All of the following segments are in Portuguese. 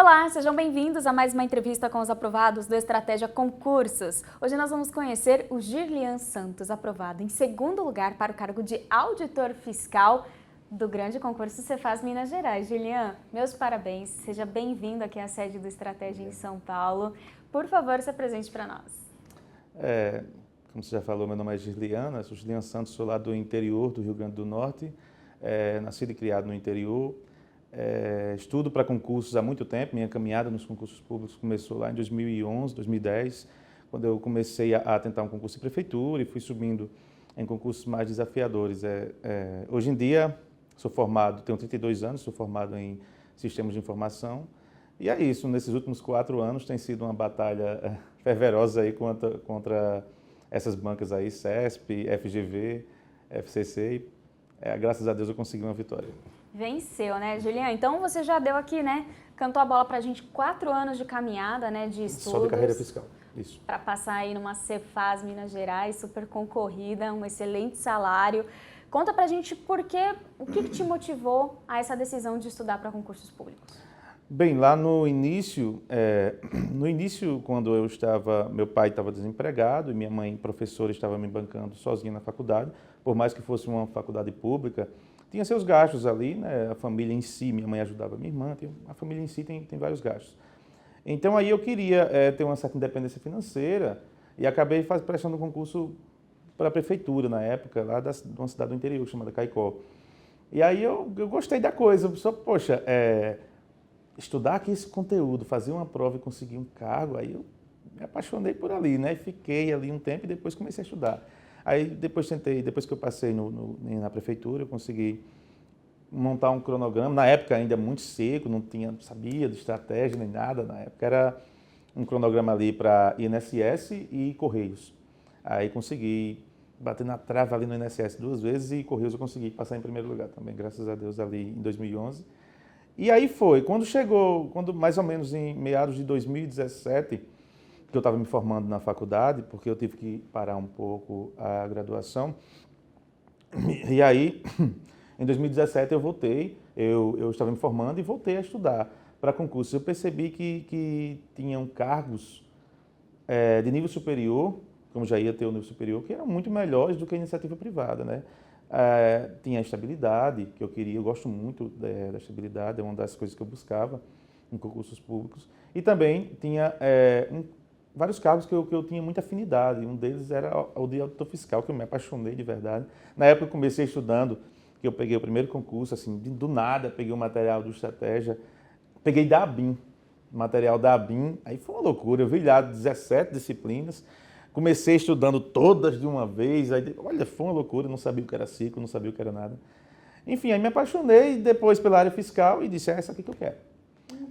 Olá, sejam bem-vindos a mais uma entrevista com os aprovados do Estratégia Concursos. Hoje nós vamos conhecer o Girlian Santos, aprovado em segundo lugar para o cargo de auditor fiscal do grande concurso Cefaz Minas Gerais. Girlian, meus parabéns, seja bem-vindo aqui à sede do Estratégia em São Paulo. Por favor, se apresente para nós. Como você já falou, meu nome é Girlian, sou Girlian Santos, sou lá do interior do Rio Grande do Norte, nascido e criado no interior. Estudo para concursos há muito tempo, minha caminhada nos concursos públicos começou lá em 2011, 2010, quando eu comecei a tentar um concurso de prefeitura e fui subindo em concursos mais desafiadores. Hoje em dia, sou formado, tenho 32 anos, sou formado em sistemas de informação e é isso, nesses últimos 4 anos tem sido uma batalha fervorosa aí contra essas bancas aí, CESP, FGV, FCC e graças a Deus eu consegui uma vitória. Venceu, né, Girlian? Então você já deu aqui, né, cantou a bola pra gente, 4 anos de caminhada, né, de estudos. Só de carreira fiscal, isso. Para passar aí numa Cefaz Minas Gerais, super concorrida, um excelente salário. Conta pra gente o que te motivou a essa decisão de estudar para concursos públicos? Bem, lá no início, quando meu pai estava desempregado e minha mãe, professora, estava me bancando sozinha na faculdade, por mais que fosse uma faculdade pública, tinha seus gastos ali, né? A família em si, minha mãe ajudava minha irmã, a família em si tem vários gastos. Então aí eu queria ter uma certa independência financeira e acabei prestando um concurso para a prefeitura na época, lá de uma cidade do interior chamada Caicó. E aí eu gostei da coisa, poxa, estudar aqui esse conteúdo, fazer uma prova e conseguir um cargo, aí eu me apaixonei por ali, né? Fiquei ali um tempo e depois comecei a estudar. Aí depois que eu passei na prefeitura, eu consegui montar um cronograma, na época ainda muito seco, não sabia de estratégia nem nada, na época era um cronograma ali para INSS e Correios. Aí consegui bater na trave ali no INSS 2 vezes e Correios eu consegui passar em primeiro lugar também, graças a Deus ali em 2011. E aí foi, quando mais ou menos em meados de 2017, que eu estava me formando na faculdade, porque eu tive que parar um pouco a graduação. E aí, em 2017 eu voltei, eu estava me formando e voltei a estudar para concursos. Eu percebi que tinham cargos de nível superior, como já ia ter o nível superior, que eram muito melhores do que a iniciativa privada, né? Tinha a estabilidade, que eu queria, eu gosto muito da estabilidade, é uma das coisas que eu buscava em concursos públicos. E também tinha vários cargos que eu tinha muita afinidade. Um deles era o de auditor fiscal, que eu me apaixonei de verdade. Na época eu comecei estudando, que eu peguei o primeiro concurso, assim, do nada, peguei o material do Estratégia, peguei da ABIN, material da ABIN, aí foi uma loucura, eu vi lá 17 disciplinas, comecei estudando todas de uma vez, aí, olha, foi uma loucura, não sabia o que era ciclo, não sabia o que era nada. Enfim, aí me apaixonei depois pela área fiscal e disse, é essa aqui que eu quero.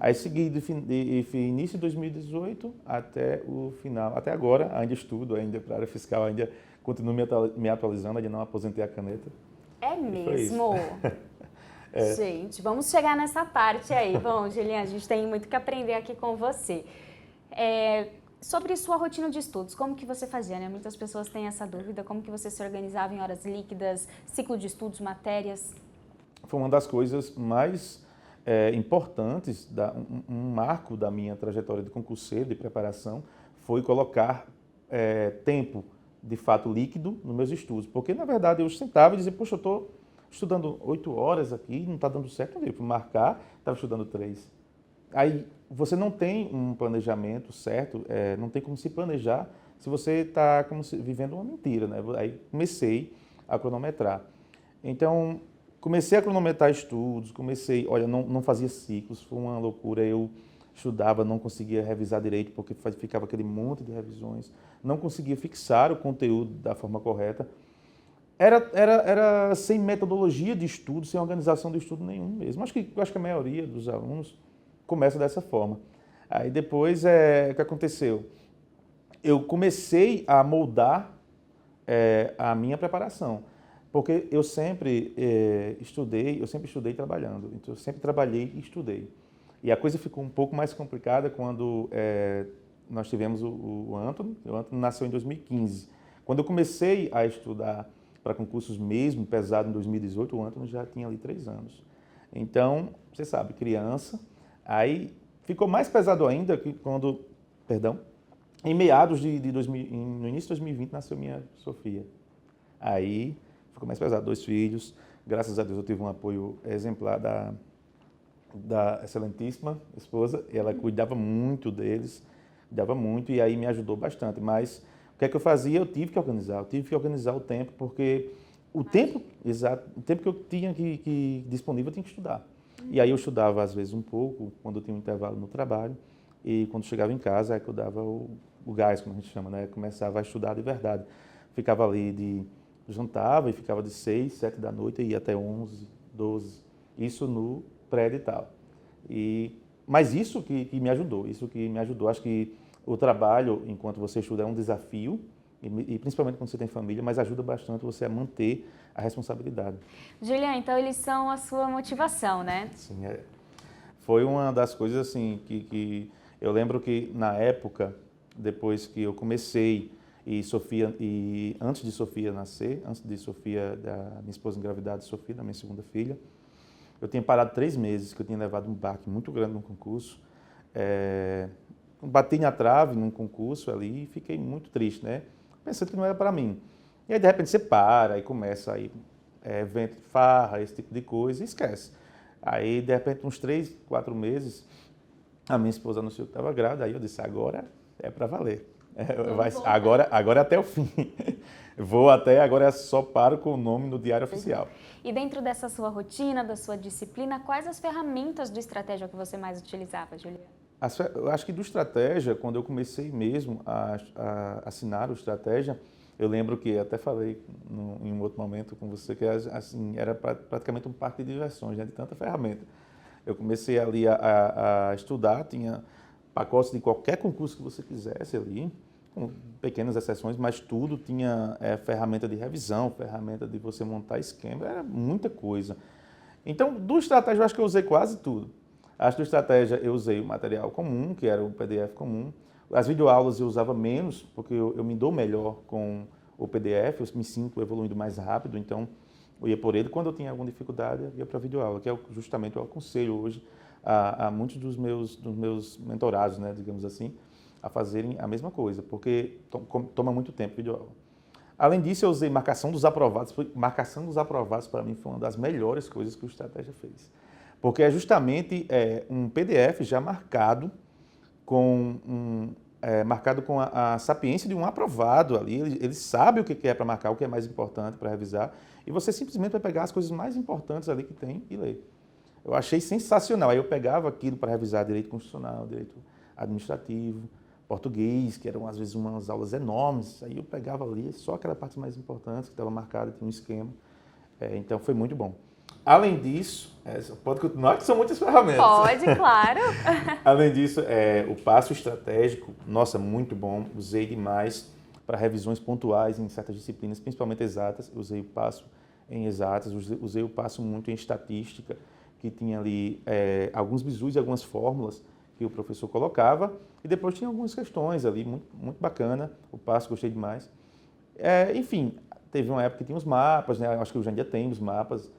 Aí segui de início de 2018 até o final, até agora, ainda estudo ainda para a área fiscal, ainda continuo me atualizando, ainda não aposentei a caneta. É mesmo? Gente, vamos chegar nessa parte aí. Bom, Girlian, a gente tem muito que aprender aqui com você. Sobre sua rotina de estudos, como que você fazia, né? Muitas pessoas têm essa dúvida, como que você se organizava em horas líquidas, ciclo de estudos, matérias? Foi uma das coisas mais importantes, um marco da minha trajetória de concurseiro, de preparação, foi colocar tempo, de fato, líquido nos meus estudos. Porque, na verdade, eu sentava e dizia, poxa, eu estou estudando 8 horas aqui, não está dando certo, eu fui marcar, estava estudando 3. Aí, você não tem um planejamento certo, não tem como se planejar se você está vivendo uma mentira, né? Aí, comecei a cronometrar. Então, comecei a cronometrar estudos, não fazia ciclos, foi uma loucura, eu estudava, não conseguia revisar direito porque ficava aquele monte de revisões, não conseguia fixar o conteúdo da forma correta. Era sem metodologia de estudo, sem organização de estudo nenhum mesmo. Acho que a maioria dos alunos começa dessa forma. Aí depois, o que aconteceu? Eu comecei a moldar a minha preparação. Porque eu sempre estudei trabalhando, então eu sempre trabalhei e estudei. E a coisa ficou um pouco mais complicada quando nós tivemos o Antônio nasceu em 2015. Quando eu comecei a estudar para concursos mesmo, pesado em 2018, o Antônio já tinha ali 3 anos. Então, você sabe, criança, aí ficou mais pesado ainda que quando, perdão, em meados de 2000, no início de 2020 nasceu minha Sofia. Aí ficou mais pesado, 2 filhos. Graças a Deus eu tive um apoio exemplar da excelentíssima esposa. E ela cuidava muito deles, cuidava muito e aí me ajudou bastante. Mas o que é que eu fazia? Eu tive que organizar o tempo, porque o tempo, exato, o tempo que eu tinha que disponível eu tinha que estudar. E aí eu estudava às vezes um pouco, quando eu tinha um intervalo no trabalho, e quando chegava em casa é que eu dava o gás, como a gente chama, né? Começava a estudar de verdade. Ficava ali jantava e ficava de 6, 7 da noite e ia até 11, 12. Isso no pré-edital. Mas isso que me ajudou. Acho que o trabalho, enquanto você estuda, é um desafio, e principalmente quando você tem família, mas ajuda bastante você a manter a responsabilidade. Julian, então eles são a sua motivação, né? Sim, foi uma das coisas assim que eu lembro que na época, depois que eu comecei e antes de Sofia nascer, antes de Sofia, da minha esposa engravidar de Sofia, da minha segunda filha, eu tinha parado 3 meses, que eu tinha levado um baque muito grande no concurso. Bati na trave num concurso ali e fiquei muito triste, né? Pensando que não era para mim. E aí, de repente, você para e começa aí, evento, farra, esse tipo de coisa e esquece. Aí, de repente, uns 3, 4 meses, a minha esposa anunciou que estava grávida, aí eu disse, agora é para valer. Agora até o fim. Agora só paro com o nome no Diário Oficial. E dentro dessa sua rotina, da sua disciplina, quais as ferramentas do Estratégia que você mais utilizava, Juliana? Eu acho que do Estratégia, quando eu comecei mesmo a assinar o Estratégia, eu lembro que até falei em um outro momento com você que assim, era praticamente um parque de diversões, né, de tanta ferramenta. Eu comecei ali a estudar, tinha pacotes de qualquer concurso que você quisesse ali, com pequenas exceções, mas tudo tinha ferramenta de revisão, ferramenta de você montar esquema, era muita coisa. Então, do Estratégia, eu acho que eu usei quase tudo. Acho que do Estratégia eu usei o material comum, que era o PDF comum. As videoaulas eu usava menos, porque eu me dou melhor com o PDF, eu me sinto evoluindo mais rápido, então eu ia por ele. Quando eu tinha alguma dificuldade, eu ia para a videoaula, que é justamente eu aconselho hoje a muitos dos meus mentorados, né, digamos assim, a fazerem a mesma coisa, porque toma muito tempo videoaula. Além disso, eu usei marcação dos aprovados. Marcação dos aprovados, para mim, foi uma das melhores coisas que o Estratégia fez. Porque é justamente um PDF já marcado marcado com a sapiência de um aprovado ali. Ele sabe o que é para marcar, o que é mais importante para revisar. E você simplesmente vai pegar as coisas mais importantes ali que tem e ler. Eu achei sensacional. Aí eu pegava aquilo para revisar direito constitucional, direito administrativo, português, que eram às vezes umas aulas enormes. Aí eu pegava ali só aquela parte mais importante que estava marcada, tinha um esquema. Então foi muito bom. Além disso, pode continuar, que são muitas ferramentas. Pode, claro. Além disso, o passo estratégico, nossa, muito bom. Usei demais para revisões pontuais em certas disciplinas, principalmente exatas. Usei o passo em exatas, usei o passo muito em estatística, que tinha ali alguns bizus e algumas fórmulas que o professor colocava. E depois tinha algumas questões ali, muito, muito bacana. O passo, gostei demais. Enfim, teve uma época que tinha os mapas, né? Acho que hoje em dia tem os mapas.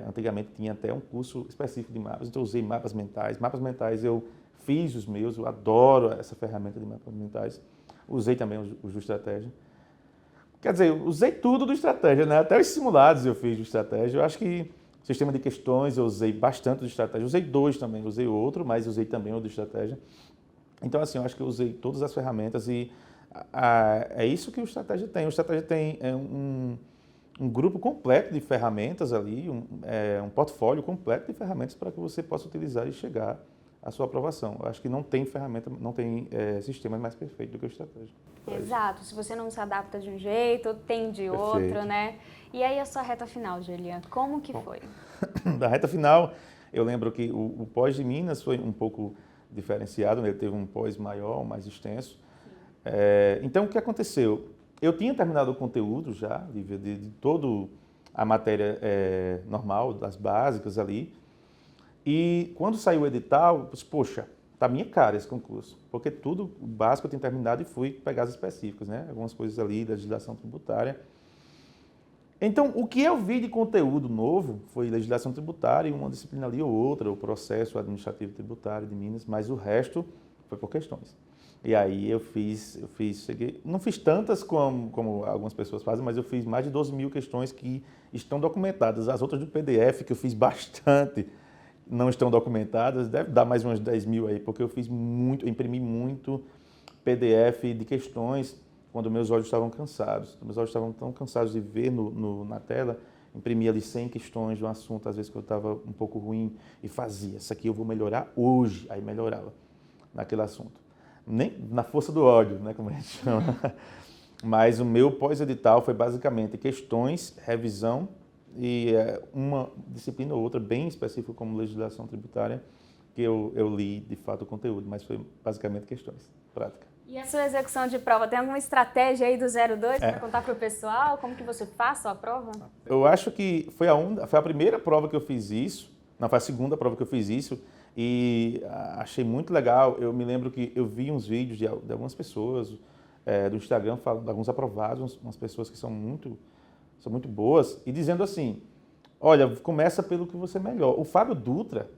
Antigamente tinha até um curso específico de mapas, então eu usei mapas mentais. Mapas mentais eu fiz os meus, eu adoro essa ferramenta de mapas mentais. Usei também os do Estratégia. Quer dizer, eu usei tudo do Estratégia, né? Até os simulados eu fiz do Estratégia. Eu acho que sistema de questões eu usei bastante do Estratégia. Usei 2 também, usei outro, mas usei também o do Estratégia. Então, assim, eu acho que eu usei todas as ferramentas e é isso que o Estratégia tem. O Estratégia tem um grupo completo de ferramentas ali, um portfólio completo de ferramentas para que você possa utilizar e chegar à sua aprovação. Eu acho que não tem ferramenta, não tem sistema mais perfeito do que o Estratégia. Exato. Se você não se adapta de um jeito, tem de outro, né? E aí a sua reta final, Juliana, como que foi? Da reta final, eu lembro que o pós de Minas foi um pouco diferenciado, né? Ele teve um pós maior, mais extenso. Então, o que aconteceu? Eu tinha terminado o conteúdo já, de toda a matéria normal, das básicas ali, e quando saiu o edital, eu disse, poxa, tá minha cara esse concurso, porque tudo básico eu tinha terminado e fui pegar as específicas, né? Algumas coisas ali da legislação tributária. Então, o que eu vi de conteúdo novo foi legislação tributária e uma disciplina ali ou outra, o processo administrativo tributário de Minas, mas o resto foi por questões. E aí cheguei, não fiz tantas como algumas pessoas fazem, mas eu fiz mais de 12 mil questões que estão documentadas. As outras do PDF, que eu fiz bastante, não estão documentadas, deve dar mais umas 10 mil aí, porque eu imprimi muito PDF de questões quando meus olhos estavam cansados. Meus olhos estavam tão cansados de ver na tela, imprimia ali 100 questões de um assunto, às vezes que eu estava um pouco ruim, e fazia, isso aqui eu vou melhorar hoje, aí melhorava naquele assunto. Nem na força do ódio, né, como a gente chama. Mas o meu pós-edital foi basicamente questões, revisão e uma disciplina ou outra bem específica como legislação tributária, que eu li de fato o conteúdo, mas foi basicamente questões, prática. E a sua execução de prova, tem alguma estratégia aí do 02 para contar para o pessoal? Como que você faz a sua prova? Eu acho que foi a primeira prova que eu fiz isso, não, foi a segunda prova que eu fiz isso, e achei muito legal. Eu me lembro que eu vi uns vídeos de algumas pessoas do Instagram, falando, alguns aprovados, umas pessoas que são muito boas, e dizendo assim, olha, começa pelo que você é melhor. O Fábio Dutra,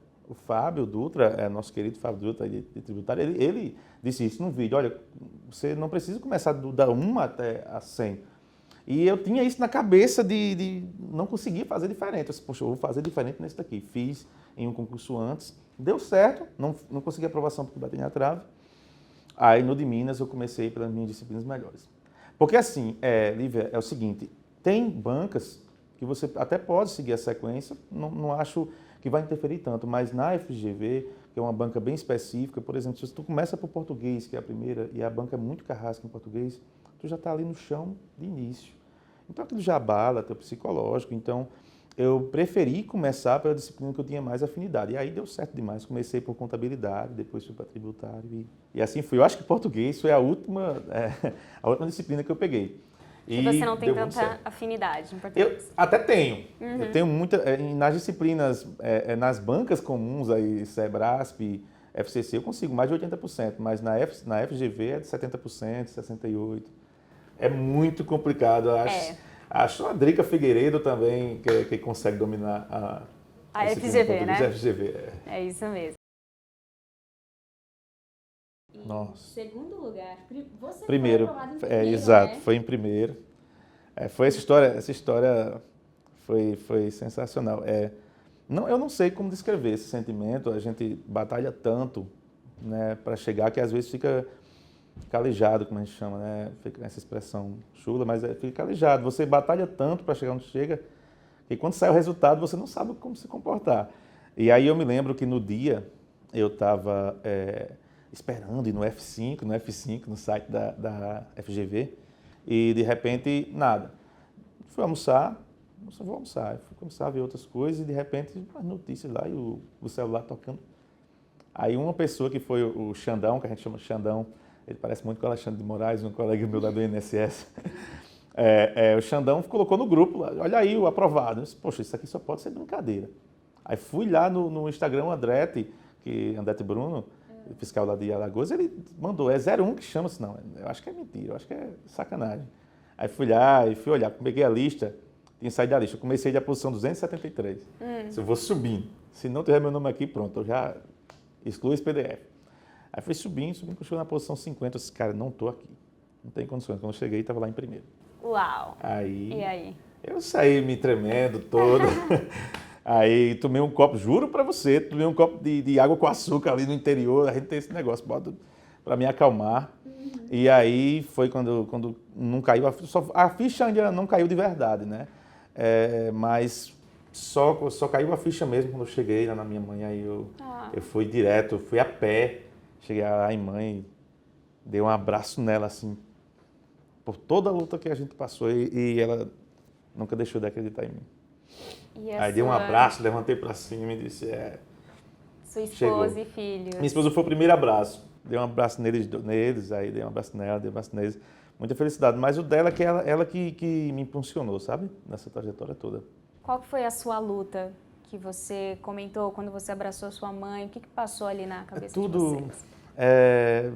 nosso querido Fábio Dutra de tributário, ele disse isso num vídeo, olha, você não precisa começar da 1 até a 100. E eu tinha isso na cabeça de não conseguir fazer diferente. Eu disse, poxa, eu vou fazer diferente nesse daqui. Fiz em um concurso antes, deu certo, não consegui aprovação porque bati na trave. Aí no de Minas eu comecei pelas minhas disciplinas melhores. Porque assim, Lívia, é o seguinte, tem bancas que você até pode seguir a sequência, não acho que vai interferir tanto, mas na FGV, que é uma banca bem específica, por exemplo, se tu começa por português, que é a primeira, e a banca é muito carrasca em português, tu já está ali no chão de início. Então aquilo já abala teu psicológico, então eu preferi começar pela disciplina que eu tinha mais afinidade. E aí deu certo demais, comecei por contabilidade, depois fui para tributário e assim fui. Eu acho que português foi a última disciplina que eu peguei. E você não tem tanta afinidade em português? Eu até tenho. Eu tenho muita. Nas disciplinas, nas bancas comuns aí, Sebrasp, FCC, eu consigo mais de 80%, mas na FGV é de 70%, 68%. É muito complicado. Acho a Drica Figueiredo também que consegue dominar a FGV, né? FGV, É isso mesmo. Nossa. Segundo lugar, você primeiro, foi aprovado em primeiro, exato, né? foi em primeiro. Foi essa história foi sensacional. Eu não sei como descrever esse sentimento, a gente batalha tanto, né, para chegar que às vezes fica calejado, como a gente chama, né? Fica essa expressão chula, mas fica calejado. Você batalha tanto para chegar onde chega, que quando sai o resultado você não sabe como se comportar. E aí eu me lembro que no dia eu estava esperando ir no F5, no site da FGV, e de repente, nada. Fui almoçar, só vou almoçar. Fui começar a ver outras coisas e de repente, as notícias lá e o celular tocando. Aí uma pessoa que foi o Xandão, que a gente chama de Xandão, ele parece muito com o Alexandre de Moraes, um colega meu lá do INSS. O Xandão colocou no grupo, lá, olha aí o aprovado. Eu disse, poxa, isso aqui só pode ser brincadeira. Aí fui lá no Instagram, Andrete Bruno, fiscal lá de Alagoas, ele mandou, 01 que chama-se, não, eu acho que é mentira, eu acho que é sacanagem. Aí fui lá e fui olhar, peguei a lista, tinha saído da lista, eu comecei da posição 273. Se eu vou subindo, se não tiver meu nome aqui, pronto, eu já excluo esse PDF. Aí fui subindo, quando chegou na posição 50, eu disse, cara, não estou aqui, não tem condições. Quando eu cheguei, estava lá em primeiro. Uau! E aí? Eu saí me tremendo todo. Aí tomei um copo, juro pra você, tomei um copo de água com açúcar ali no interior, a gente tem esse negócio, bota pra me acalmar. E aí foi quando não caiu, a ficha ainda não caiu de verdade, né? Mas só caiu a ficha mesmo quando eu cheguei lá na minha mãe, aí eu fui direto, fui a pé, cheguei lá em mãe, dei um abraço nela assim, por toda a luta que a gente passou e ela nunca deixou de acreditar em mim. Aí dei um abraço, levantei pra cima e disse, sua esposa chegou. E filhos. Minha esposa foi o primeiro abraço. Dei um abraço neles, aí dei um abraço nela, dei um abraço neles. Muita felicidade. Mas o dela, que ela que me impulsionou, sabe? Nessa trajetória toda. Qual que foi a sua luta que você comentou quando você abraçou sua mãe? O que passou ali na cabeça de vocês?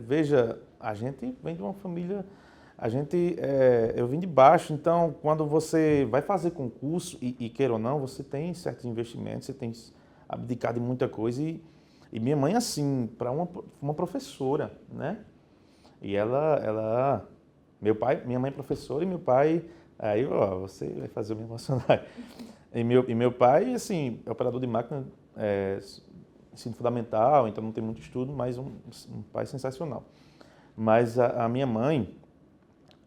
Veja, a gente vem de uma família eu vim de baixo, então quando você vai fazer concurso, e queira ou não, você tem certos investimentos, você tem abdicado de muita coisa, e minha mãe, assim, para uma professora, né? E minha mãe é professora e meu pai, aí, ó, você vai fazer eu me emocionar. E meu pai, assim, é operador de máquina, ensino fundamental, então não tem muito estudo, mas um pai sensacional. Mas a minha mãe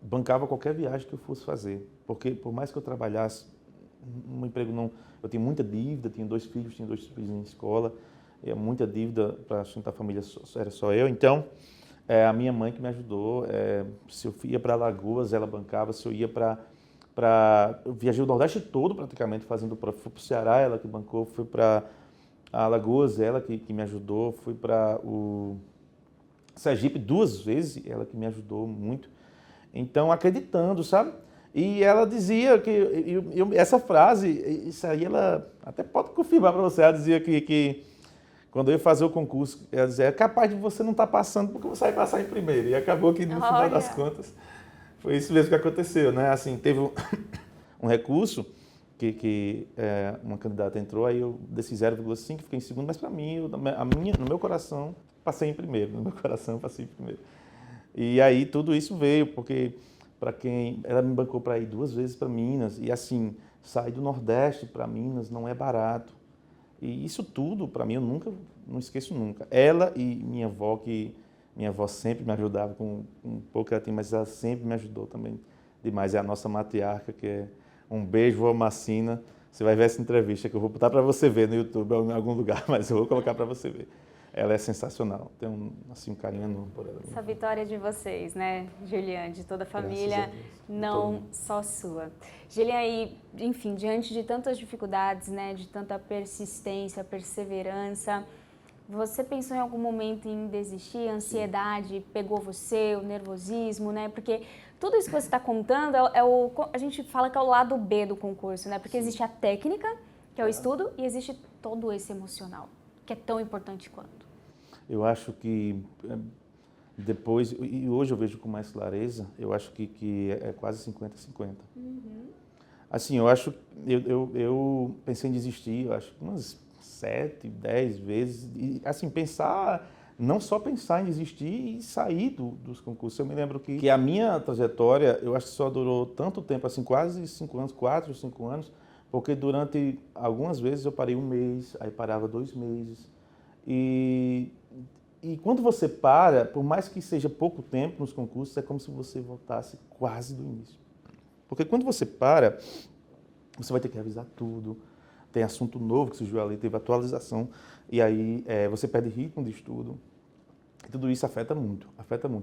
bancava qualquer viagem que eu fosse fazer, porque por mais que eu trabalhasse, um emprego não, eu tinha muita dívida, tinha 2 filhos em escola, muita dívida para sustentar a família, era só eu, então a minha mãe que me ajudou, se eu ia para Alagoas, ela bancava, se eu ia eu viajei o Nordeste todo praticamente fazendo prova, fui para o Ceará, ela que bancou, fui para Alagoas, ela que me ajudou, fui para o Sergipe 2 vezes, ela que me ajudou muito. Então, acreditando, sabe? E ela dizia essa frase, isso aí ela até pode confirmar para você, ela dizia que quando eu ia fazer o concurso, ela dizia, é capaz de você não estar passando porque você vai passar em primeiro. E acabou que no final das contas, foi isso mesmo que aconteceu, né? Assim, teve um recurso que uma candidata entrou, aí eu desci 0,5, fiquei em segundo, mas para mim, no meu coração, passei em primeiro, no meu coração passei em primeiro. E aí tudo isso veio, porque ela me bancou para ir 2 vezes para Minas, e assim, sair do Nordeste para Minas não é barato. E isso tudo, para mim, eu não esqueço nunca. Ela e minha avó sempre me ajudava com pouco que ela tinha, mas ela sempre me ajudou também demais. É a nossa matriarca, que é um beijo, vó Macina. Você vai ver essa entrevista que eu vou botar para você ver no YouTube ou em algum lugar, mas eu vou colocar para você ver. Ela é sensacional, tenho um carinho enorme por ela. Essa vitória de vocês, né, Gilian, de toda a família, não só sua. Gilian, e, enfim, diante de tantas dificuldades, né, de tanta persistência, perseverança, você pensou em algum momento em desistir? A ansiedade pegou você, o nervosismo, né? Porque tudo isso que você está contando a gente fala que é o lado B do concurso, né? Porque existe a técnica, que é o estudo, e existe todo esse emocional, que é tão importante quanto. Eu acho que depois, e hoje eu vejo com mais clareza, eu acho que é quase 50-50. Assim, eu acho, eu pensei em desistir, eu acho umas 7, 10 vezes, e assim, não só pensar em desistir e sair dos concursos. Eu me lembro que a minha trajetória, eu acho que só durou tanto tempo, assim, quase 5 anos, 4 ou 5 anos, porque durante algumas vezes eu parei 1 mês, aí parava 2 meses, e quando você para, por mais que seja pouco tempo nos concursos, é como se você voltasse quase do início. Porque quando você para, você vai ter que revisar tudo, tem assunto novo que surgiu ali, teve atualização, e aí você perde ritmo de estudo. E tudo isso afeta muito,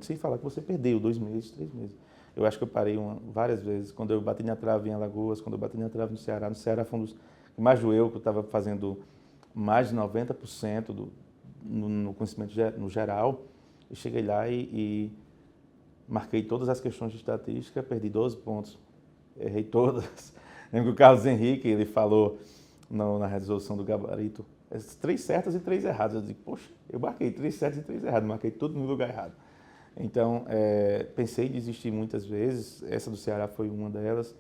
sem falar que você perdeu 2 meses, 3 meses. Eu acho que eu parei várias vezes, quando eu bati na trave em Alagoas, quando eu bati na trave no Ceará foi um dos que mais doeu, que eu estava fazendo mais de 90% no conhecimento no geral, eu cheguei lá e marquei todas as questões de estatística, perdi 12 pontos, errei todas. Lembro que o Carlos Henrique, ele falou na resolução do gabarito, 3 certas e 3 erradas. Eu disse, poxa, eu marquei 3 certas e 3 erradas, marquei tudo no lugar errado. Então, pensei em desistir muitas vezes, essa do Ceará foi uma delas.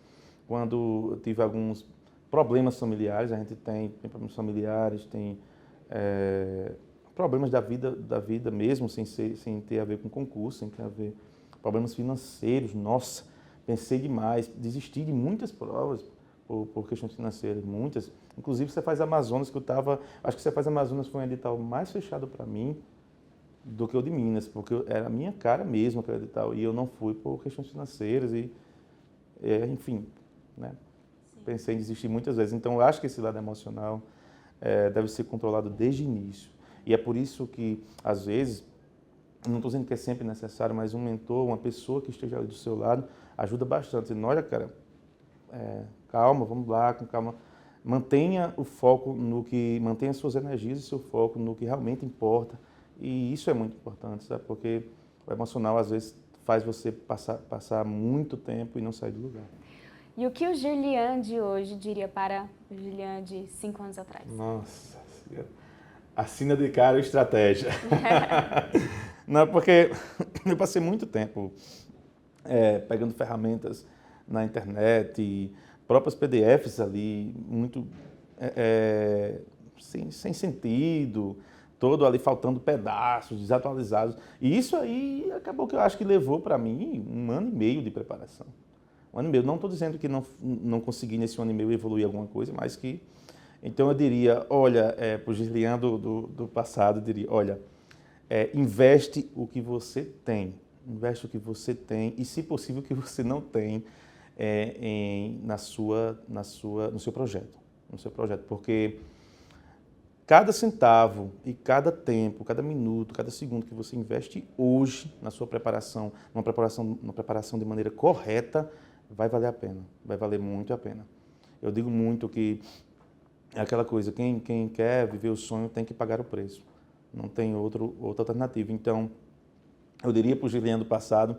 Quando eu tive alguns problemas familiares, a gente tem problemas familiares, tem problemas da vida mesmo, sem ter a ver com concurso, sem ter a ver problemas financeiros. Nossa, pensei demais, desisti de muitas provas por questões financeiras, muitas. Inclusive, você faz Amazonas, que acho que você faz Amazonas foi um edital mais fechado para mim do que o de Minas, porque era a minha cara mesmo aquele edital, e eu não fui por questões financeiras enfim, né? Pensei em desistir muitas vezes. Então, eu acho que esse lado emocional deve ser controlado desde o início. E é por isso que, às vezes, não estou dizendo que é sempre necessário, mas um mentor, uma pessoa que esteja ali do seu lado, ajuda bastante. Dizendo, olha, cara, calma, vamos lá, com calma. Mantenha o foco mantenha suas energias e seu foco no que realmente importa. E isso é muito importante, sabe? Porque o emocional, às vezes, faz você passar muito tempo e não sair do lugar. E o que o Gilian de hoje diria para o Gilian de 5 anos atrás? Nossa, assina de cara estratégia. Não, porque eu passei muito tempo pegando ferramentas na internet, próprios PDFs ali, muito sem sentido, todo ali faltando pedaços, desatualizados. E isso aí acabou que eu acho que levou para mim 1 ano e meio de preparação. 1 ano e meio. Não estou dizendo que não consegui nesse 1 ano e meio evoluir alguma coisa, mas que... Então eu diria, olha, para o Girlian do passado, eu diria, olha, investe o que você tem. Investe o que você tem e, se possível, o que você não tem no seu projeto. No seu projeto, porque cada centavo e cada tempo, cada minuto, cada segundo que você investe hoje na sua preparação, uma preparação de maneira correta, vai valer a pena, vai valer muito a pena. Eu digo muito que é aquela coisa, quem quer viver o sonho tem que pagar o preço, não tem outra alternativa. Então, eu diria para o Girlian do passado,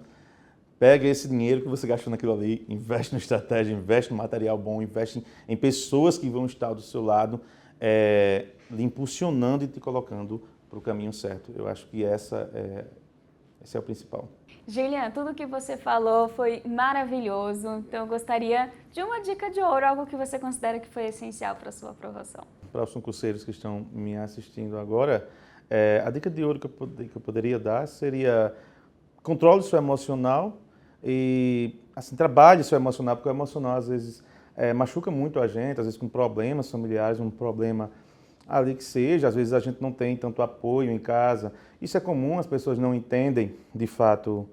pega esse dinheiro que você gastou naquilo ali, investe na estratégia, investe no material bom, investe em pessoas que vão estar do seu lado, lhe impulsionando e te colocando para o caminho certo. Eu acho que esse é o principal. Girlian, tudo que você falou foi maravilhoso, então eu gostaria de uma dica de ouro, algo que você considera que foi essencial para a sua aprovação. Para os concurseiros que estão me assistindo agora, a dica de ouro que eu poderia dar seria controle seu emocional e assim, trabalhe seu emocional, porque o emocional às vezes machuca muito a gente, às vezes com problemas familiares, um problema ali que seja, às vezes a gente não tem tanto apoio em casa. Isso é comum, as pessoas não entendem, de fato,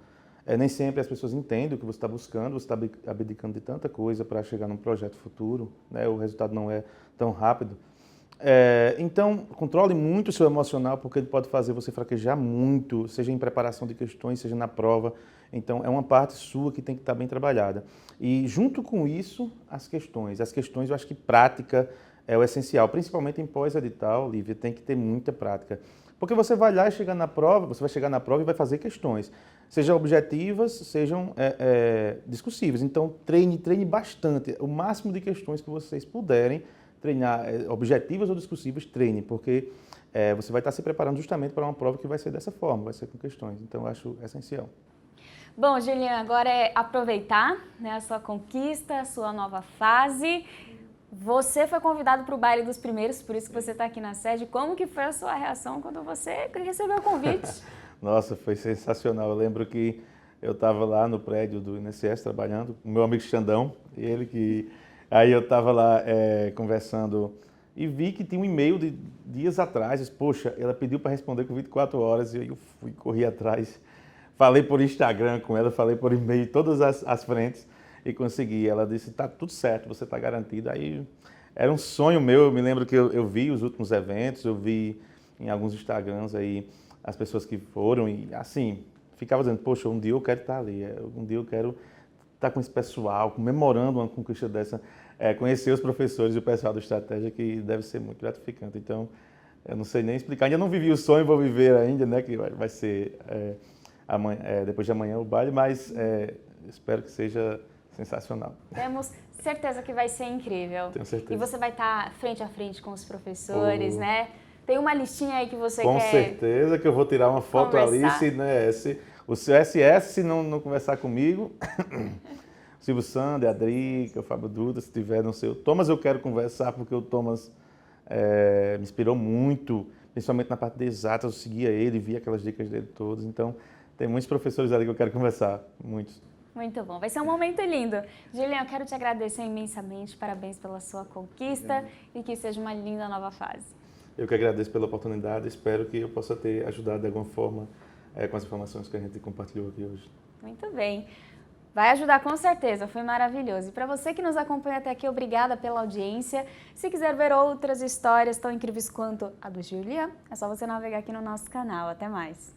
nem sempre as pessoas entendem o que você está buscando, você está abdicando de tanta coisa para chegar num projeto futuro, né? O resultado não é tão rápido. Então, controle muito o seu emocional, porque ele pode fazer você fraquejar muito, seja em preparação de questões, seja na prova. Então, é uma parte sua que tem que estar bem trabalhada. E, junto com isso, as questões. As questões, eu acho que prática é o essencial, principalmente em pós-edital, Lívia, tem que ter muita prática. Porque você vai lá e chegar na prova, você vai chegar na prova e vai fazer questões, sejam objetivas, sejam discursivas. Então, treine bastante, o máximo de questões que vocês puderem treinar, objetivas ou discursivas, treine, porque você vai estar se preparando justamente para uma prova que vai ser dessa forma, vai ser com questões. Então, eu acho essencial. Bom, Girlian, agora é aproveitar, né, a sua conquista, a sua nova fase. Você foi convidado para o Baile dos Primeiros, por isso que você está aqui na sede. Como que foi a sua reação quando você recebeu o convite? Nossa, foi sensacional. Eu lembro que eu estava lá no prédio do INSS trabalhando, com o meu amigo Xandão, aí eu estava lá conversando e vi que tinha um e-mail de dias atrás. Disse, poxa, ela pediu para responder com 24 horas e eu corri atrás. Falei por Instagram com ela, falei por e-mail, todas as frentes. E consegui. Ela disse, tá tudo certo, você está garantido. Aí era um sonho meu, eu me lembro que eu vi os últimos eventos, eu vi em alguns Instagrams aí as pessoas que foram e assim, ficava dizendo, poxa, um dia eu quero estar ali, um dia eu quero estar com esse pessoal, comemorando uma conquista dessa, conhecer os professores e o pessoal da estratégia, que deve ser muito gratificante. Então, eu não sei nem explicar, ainda não vivi o sonho, vou viver ainda, né, que vai ser amanhã, depois de amanhã o baile, mas espero que seja sensacional. Temos certeza que vai ser incrível. Tenho certeza. E você vai estar frente a frente com os professores, né? Tem uma listinha aí que você com quer... Com certeza que eu vou tirar uma foto conversar. ali, o seu SS, se não conversar comigo, Silvio Sander, a Drica, o Fábio Dutra, se tiver no seu... Thomas eu quero conversar, porque o Thomas me inspirou muito, principalmente na parte de exatas, eu seguia ele, via aquelas dicas dele todas, então tem muitos professores ali que eu quero conversar, muitos. Muito bom, vai ser um momento lindo. Girlian, eu quero te agradecer imensamente, parabéns pela sua conquista e que seja uma linda nova fase. Eu que agradeço pela oportunidade, espero que eu possa ter ajudado de alguma forma com as informações que a gente compartilhou aqui hoje. Muito bem, vai ajudar com certeza, foi maravilhoso. E para você que nos acompanha até aqui, obrigada pela audiência. Se quiser ver outras histórias tão incríveis quanto a do Girlian, é só você navegar aqui no nosso canal. Até mais!